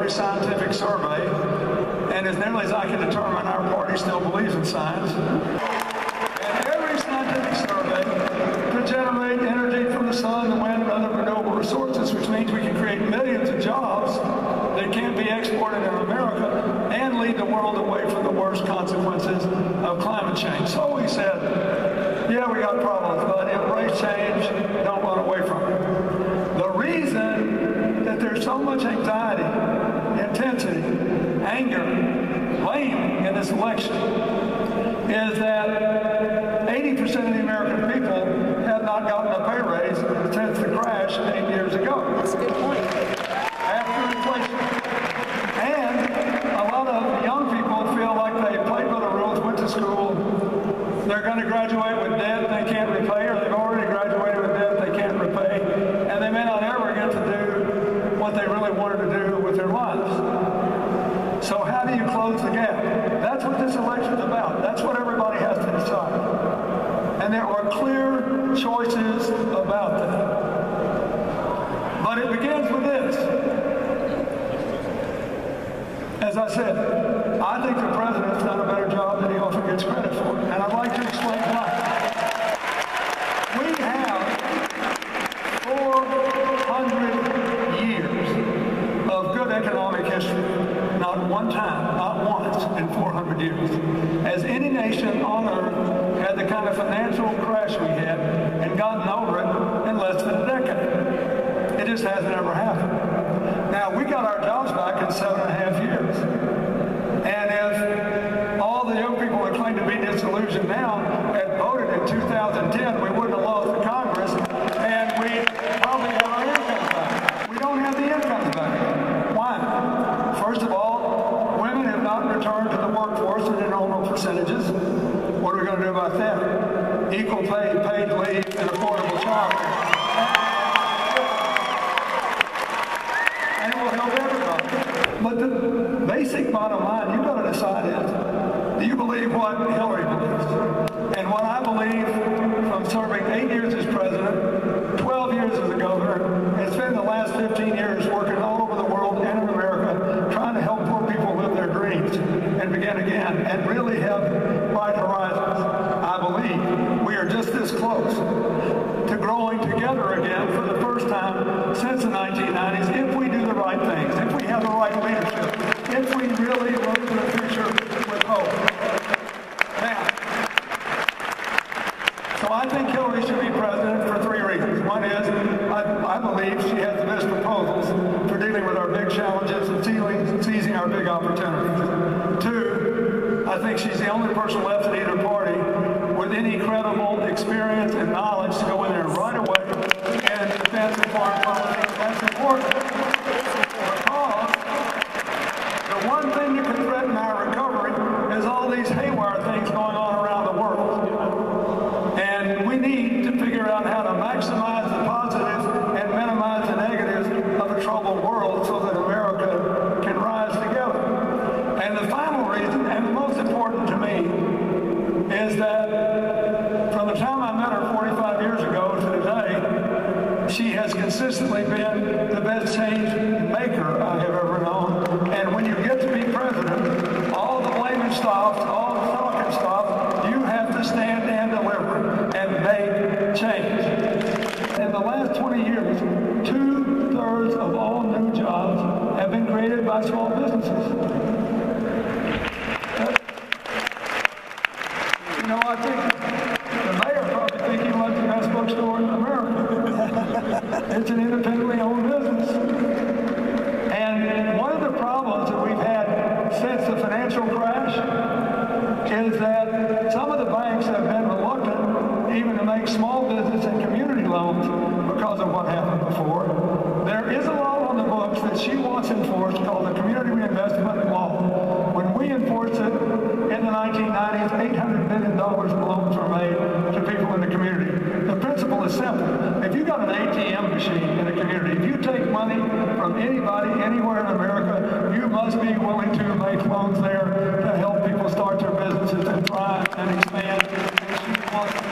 every scientific survey, and as nearly as I can determine, our party still believes in science. And every scientific survey to generate energy from the sun, the wind, and other renewable resources, which means we can create millions of jobs that can't be exported in America and lead the world away from the worst consequences of climate change. So we said, yeah, we got problems, but embrace change, don't run away from it. The reason that there's so much anxiety, intensity, anger, blame in this election is that 80% of the American people have not gotten a pay raise since the crash 8 years ago. That's a good point. After inflation. And a lot of young people feel like they played by the rules, went to school, they're going to graduate with debt they can't repay, or they've already graduated with debt they can't repay, and they may not ever get to do what they really wanted to do with their lives. So how do you close the gap? That's what this election's about. That's what everybody has to decide. And there are clear choices about that. But it begins with this. As I said, I think the president's done a better job than he often gets credit for. And I'd like to explain why. We have 400 years of good economic history. Not one time, not once in 400 years. Has any nation on earth had the kind of financial crash we had and gotten over it in less than a decade? It just hasn't ever happened. Now, we got our jobs back in 7.5 years. And if all the young people that claim to be disillusioned now had voted in 2010, we wouldn't have lost the Congress, and we probably have our incomes back. We don't have the incomes back. Why? First of all, women have not returned to the workforce in their normal percentages. What are we going to do about that? Equal pay, paid leave, and affordable child care. And it will help everybody. But the basic bottom line you've got to decide is, do you believe what Hillary believes? And what I believe from serving 8 years as president, 12 years as a governor, and spent the last 15 years working all over the world and in America, trying to help poor people live their dreams and begin again and really have bright horizons. I believe we are just this close to growing together again for the first time since the 1990s if we do the right things, if we have the right leadership, if we really look to the future with hope. Now, so I think Hillary should be president for 3 reasons. One is, I believe she has the best proposals for dealing with our big challenges and seizing our big opportunities. 2, I think she's the only person left in either party with any credible experience and knowledge to go in there right away and defense and foreign policy. That's important. Because the one thing that can threaten our recovery is all these haywire things going on around the world. And we need to figure out how to maximize the positives and minimize the negatives of a troubled world so that America can rise together. And the final reason, and the most important to me, is that from the time I met her 45 years ago to today, she has consistently been the best change maker I have ever known. And when you get to be president, all the blaming stops, all the talking stops, you have to stand and deliver and make change. In the last 20 years, 2/3 of all new jobs have been created by small businesses. You know, I think the mayor probably thinks he runs the best bookstore in America. It's an independently owned business. And one of the problems that we've had since the financial crash is that some of the banks have been reluctant even to make small business and community loans because of what happened before. There is a law on the books that she wants enforced called the Community Reinvestment Law. When we enforced it in the 1990s, $800 billion in loans were made to people in the community. The principle is simple. If you got an ATM machine in a community, if you take money from anybody, anywhere in America, you must be willing to make loans there to help people start their businesses and thrive and expand. And she wants to do